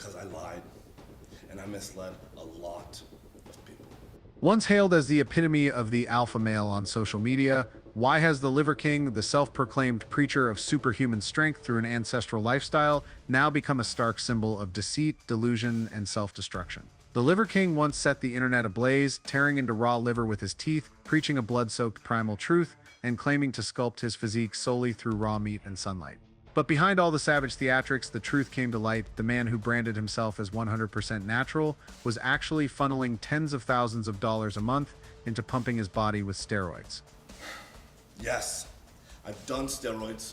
because I lied and I misled a lot of people. Once hailed as the epitome of the alpha male on social media, why has the Liver King, the self-proclaimed preacher of superhuman strength through an ancestral lifestyle, now become a stark symbol of deceit, delusion, and self-destruction? The Liver King once set the internet ablaze, tearing into raw liver with his teeth, preaching a blood-soaked primal truth, and claiming to sculpt his physique solely through raw meat and sunlight. But behind all the savage theatrics, the truth came to light. The man who branded himself as 100% natural was actually funneling tens of thousands of dollars a month into pumping his body with steroids. Yes, I've done steroids,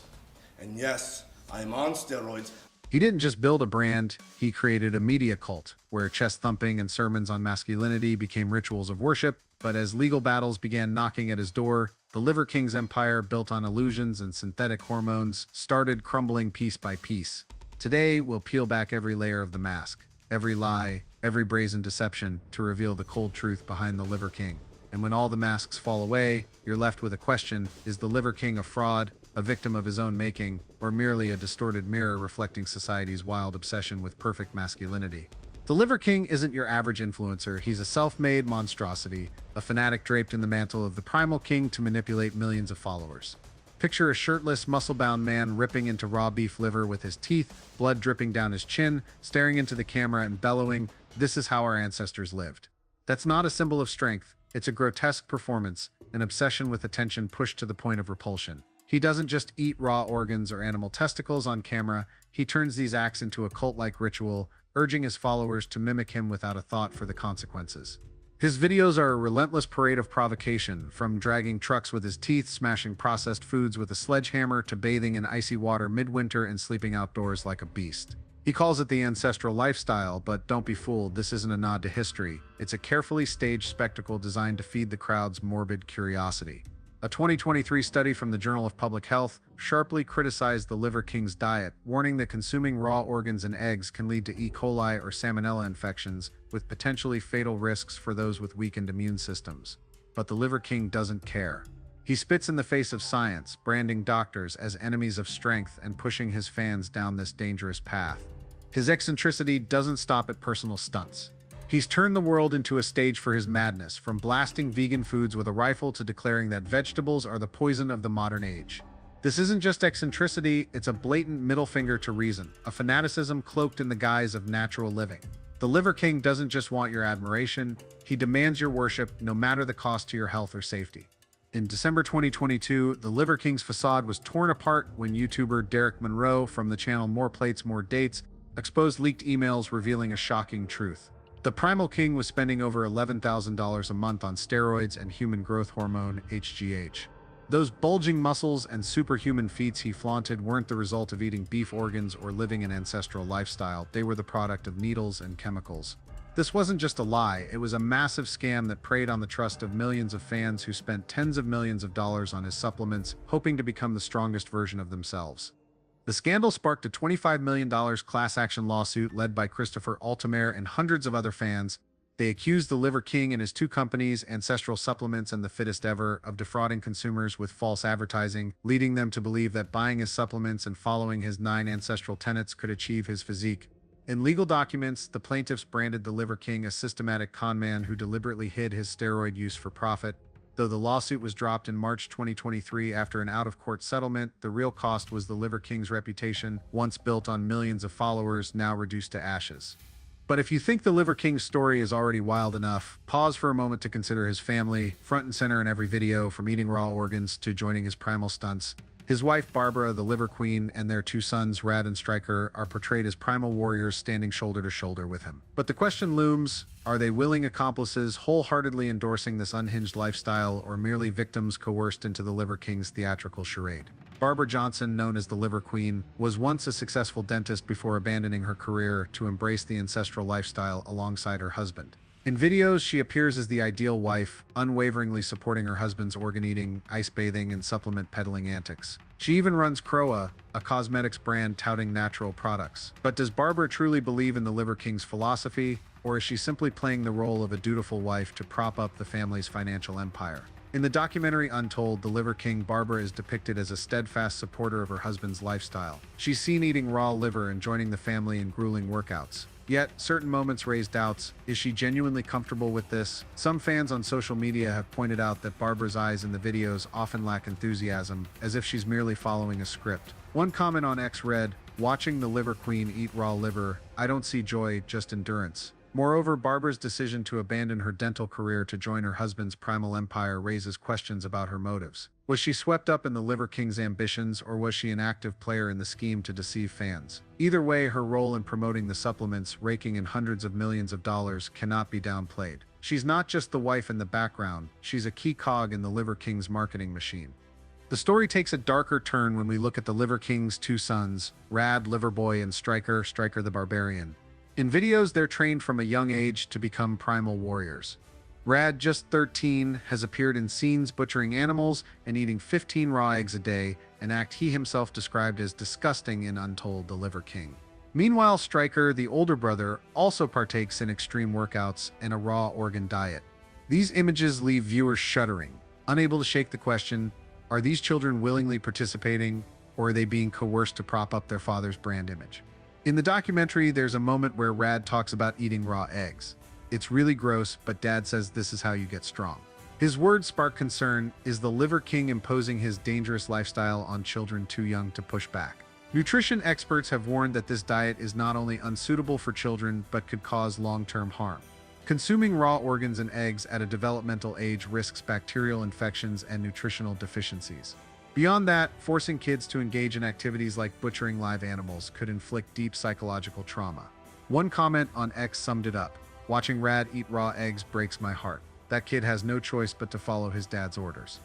and yes, I'm on steroids. He didn't just build a brand, he created a media cult, where chest thumping and sermons on masculinity became rituals of worship. But as legal battles began knocking at his door, the Liver King's empire, built on illusions and synthetic hormones, started crumbling piece by piece. Today, we'll peel back every layer of the mask, every lie, every brazen deception, to reveal the cold truth behind the Liver King. And when all the masks fall away, you're left with a question: is the Liver King a fraud, a victim of his own making, or merely a distorted mirror reflecting society's wild obsession with perfect masculinity? The Liver King isn't your average influencer. He's a self-made monstrosity, a fanatic draped in the mantle of the primal king to manipulate millions of followers. Picture a shirtless, muscle-bound man ripping into raw beef liver with his teeth, blood dripping down his chin, staring into the camera and bellowing, "This is how our ancestors lived." That's not a symbol of strength. It's a grotesque performance, an obsession with attention pushed to the point of repulsion. He doesn't just eat raw organs or animal testicles on camera, he turns these acts into a cult-like ritual, urging his followers to mimic him without a thought for the consequences. His videos are a relentless parade of provocation, from dragging trucks with his teeth, smashing processed foods with a sledgehammer, to bathing in icy water midwinter and sleeping outdoors like a beast. He calls it the ancestral lifestyle, but don't be fooled, this isn't a nod to history. It's a carefully staged spectacle designed to feed the crowd's morbid curiosity. A 2023 study from the Journal of Public Health sharply criticized the Liver King's diet, warning that consuming raw organs and eggs can lead to E. coli or salmonella infections, with potentially fatal risks for those with weakened immune systems. But the Liver King doesn't care. He spits in the face of science, branding doctors as enemies of strength and pushing his fans down this dangerous path. His eccentricity doesn't stop at personal stunts. He's turned the world into a stage for his madness, from blasting vegan foods with a rifle to declaring that vegetables are the poison of the modern age. This isn't just eccentricity, it's a blatant middle finger to reason, a fanaticism cloaked in the guise of natural living. The Liver King doesn't just want your admiration, he demands your worship, no matter the cost to your health or safety. In December 2022, the Liver King's facade was torn apart when YouTuber Derek Monroe from the channel More Plates, More Dates exposed leaked emails revealing a shocking truth. The Primal King was spending over $11,000 a month on steroids and human growth hormone, HGH. Those bulging muscles and superhuman feats he flaunted weren't the result of eating beef organs or living an ancestral lifestyle. They were the product of needles and chemicals. This wasn't just a lie, it was a massive scam that preyed on the trust of millions of fans who spent tens of millions of dollars on his supplements, hoping to become the strongest version of themselves. The scandal sparked a $25 million class action lawsuit led by Christopher Altomare and hundreds of other fans. They accused the Liver King and his two companies, Ancestral Supplements and The Fittest Ever, of defrauding consumers with false advertising, leading them to believe that buying his supplements and following his 9 ancestral tenets could achieve his physique. In legal documents, the plaintiffs branded the Liver King a systematic conman who deliberately hid his steroid use for profit. Though the lawsuit was dropped in March 2023 after an out-of-court settlement, the real cost was the Liver King's reputation, once built on millions of followers, now reduced to ashes. But if you think the Liver King's story is already wild enough, pause for a moment to consider his family, front and center in every video, from eating raw organs to joining his primal stunts. His wife Barbara, the Liver Queen, and their 2 sons, Rad and Stryker, are portrayed as primal warriors standing shoulder to shoulder with him. But the question looms, are they willing accomplices wholeheartedly endorsing this unhinged lifestyle, or merely victims coerced into the Liver King's theatrical charade? Barbara Johnson, known as the Liver Queen, was once a successful dentist before abandoning her career to embrace the ancestral lifestyle alongside her husband. In videos, she appears as the ideal wife, unwaveringly supporting her husband's organ eating, ice bathing, and supplement peddling antics. She even runs Croa, a cosmetics brand touting natural products. But does Barbara truly believe in the Liver King's philosophy, or is she simply playing the role of a dutiful wife to prop up the family's financial empire? In the documentary Untold, the Liver King, Barbara is depicted as a steadfast supporter of her husband's lifestyle. She's seen eating raw liver and joining the family in grueling workouts. Yet, certain moments raise doubts. Is she genuinely comfortable with this? Some fans on social media have pointed out that Barbara's eyes in the videos often lack enthusiasm, as if she's merely following a script. One comment on X read, "Watching the Liver Queen eat raw liver, I don't see joy, just endurance." Moreover, Barbara's decision to abandon her dental career to join her husband's primal empire raises questions about her motives. Was she swept up in the Liver King's ambitions, or was she an active player in the scheme to deceive fans? Either way, her role in promoting the supplements, raking in hundreds of millions of dollars, cannot be downplayed. She's not just the wife in the background, she's a key cog in the Liver King's marketing machine. The story takes a darker turn when we look at the Liver King's two sons, Rad, Liverboy, and Striker, Striker the Barbarian. In videos, they're trained from a young age to become primal warriors. Rad, just 13, has appeared in scenes butchering animals and eating 15 raw eggs a day, an act he himself described as disgusting in Untold: The Liver King. Meanwhile, Striker, the older brother, also partakes in extreme workouts and a raw organ diet. These images leave viewers shuddering, unable to shake the question, are these children willingly participating, or are they being coerced to prop up their father's brand image? In the documentary, there's a moment where Rad talks about eating raw eggs. It's really gross, but Dad says this is how you get strong. His words spark concern. Is the Liver King imposing his dangerous lifestyle on children too young to push back? Nutrition experts have warned that this diet is not only unsuitable for children, but could cause long-term harm. Consuming raw organs and eggs at a developmental age risks bacterial infections and nutritional deficiencies. Beyond that, forcing kids to engage in activities like butchering live animals could inflict deep psychological trauma. One comment on X summed it up. Watching Rad eat raw eggs breaks my heart. That kid has no choice but to follow his dad's orders.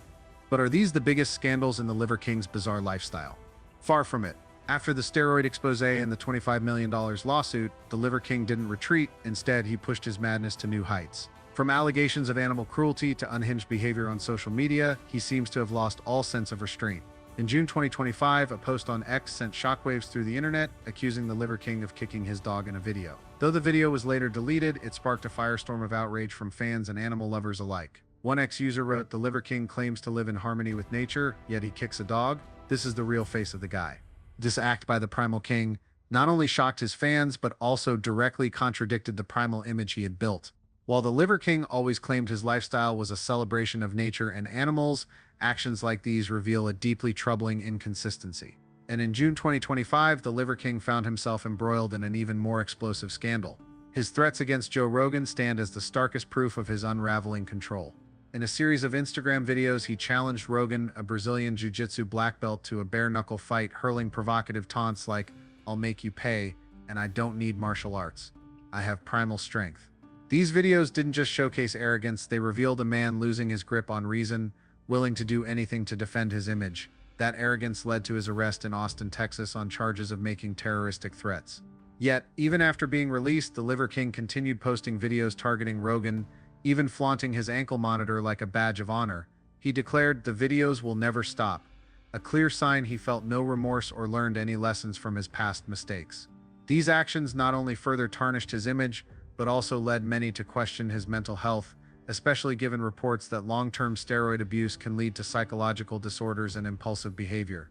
But are these the biggest scandals in the Liver King's bizarre lifestyle? Far from it. After the steroid expose and the $25 million lawsuit, the Liver King didn't retreat. Instead, he pushed his madness to new heights. From allegations of animal cruelty to unhinged behavior on social media, he seems to have lost all sense of restraint. In June 2025, a post on X sent shockwaves through the internet, accusing the Liver King of kicking his dog in a video. Though the video was later deleted, it sparked a firestorm of outrage from fans and animal lovers alike. One X user wrote, "The Liver King claims to live in harmony with nature, yet he kicks a dog? This is the real face of the guy." This act by the Primal King not only shocked his fans, but also directly contradicted the primal image he had built. While the Liver King always claimed his lifestyle was a celebration of nature and animals, actions like these reveal a deeply troubling inconsistency. And in June 2025, the Liver King found himself embroiled in an even more explosive scandal. His threats against Joe Rogan stand as the starkest proof of his unraveling control. In a series of Instagram videos, he challenged Rogan, a Brazilian jiu-jitsu black belt, to a bare-knuckle fight, hurling provocative taunts like, "I'll make you pay, and I don't need martial arts. I have primal strength." These videos didn't just showcase arrogance, they revealed a man losing his grip on reason, willing to do anything to defend his image. That arrogance led to his arrest in Austin, Texas on charges of making terroristic threats. Yet, even after being released, the Liver King continued posting videos targeting Rogan, even flaunting his ankle monitor like a badge of honor. He declared, "The videos will never stop," a clear sign he felt no remorse or learned any lessons from his past mistakes. These actions not only further tarnished his image, but also led many to question his mental health, especially given reports that long-term steroid abuse can lead to psychological disorders and impulsive behavior.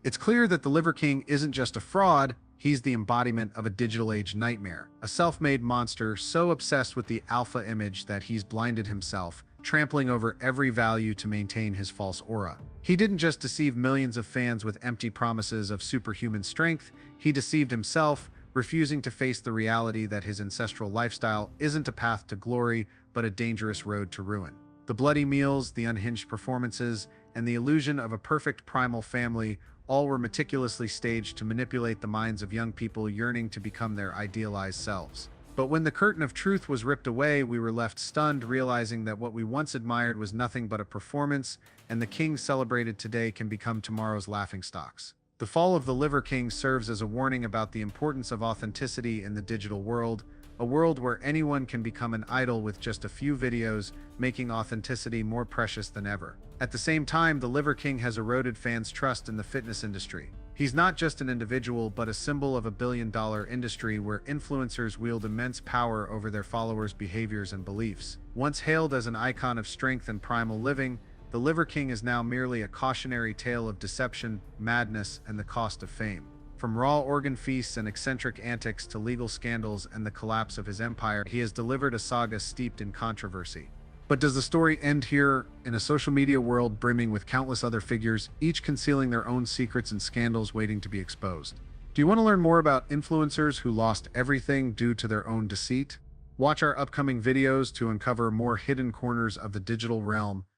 It's clear that the Liver King isn't just a fraud, he's the embodiment of a digital age nightmare, a self-made monster so obsessed with the alpha image that he's blinded himself, trampling over every value to maintain his false aura. He didn't just deceive millions of fans with empty promises of superhuman strength, he deceived himself, refusing to face the reality that his ancestral lifestyle isn't a path to glory, but a dangerous road to ruin. The bloody meals, the unhinged performances, and the illusion of a perfect primal family all were meticulously staged to manipulate the minds of young people yearning to become their idealized selves. But when the curtain of truth was ripped away, we were left stunned, realizing that what we once admired was nothing but a performance, and the kings celebrated today can become tomorrow's laughingstocks. The fall of the Liver King serves as a warning about the importance of authenticity in the digital world, a world where anyone can become an idol with just a few videos, making authenticity more precious than ever. At the same time, the Liver King has eroded fans' trust in the fitness industry. He's not just an individual, but a symbol of a billion-dollar industry where influencers wield immense power over their followers' behaviors and beliefs. Once hailed as an icon of strength and primal living, The Liver King is now merely a cautionary tale of deception, madness, and the cost of fame. From raw organ feasts and eccentric antics to legal scandals and the collapse of his empire, he has delivered a saga steeped in controversy. But does the story end here? In a social media world brimming with countless other figures, each concealing their own secrets and scandals waiting to be exposed? Do you want to learn more about influencers who lost everything due to their own deceit? Watch our upcoming videos to uncover more hidden corners of the digital realm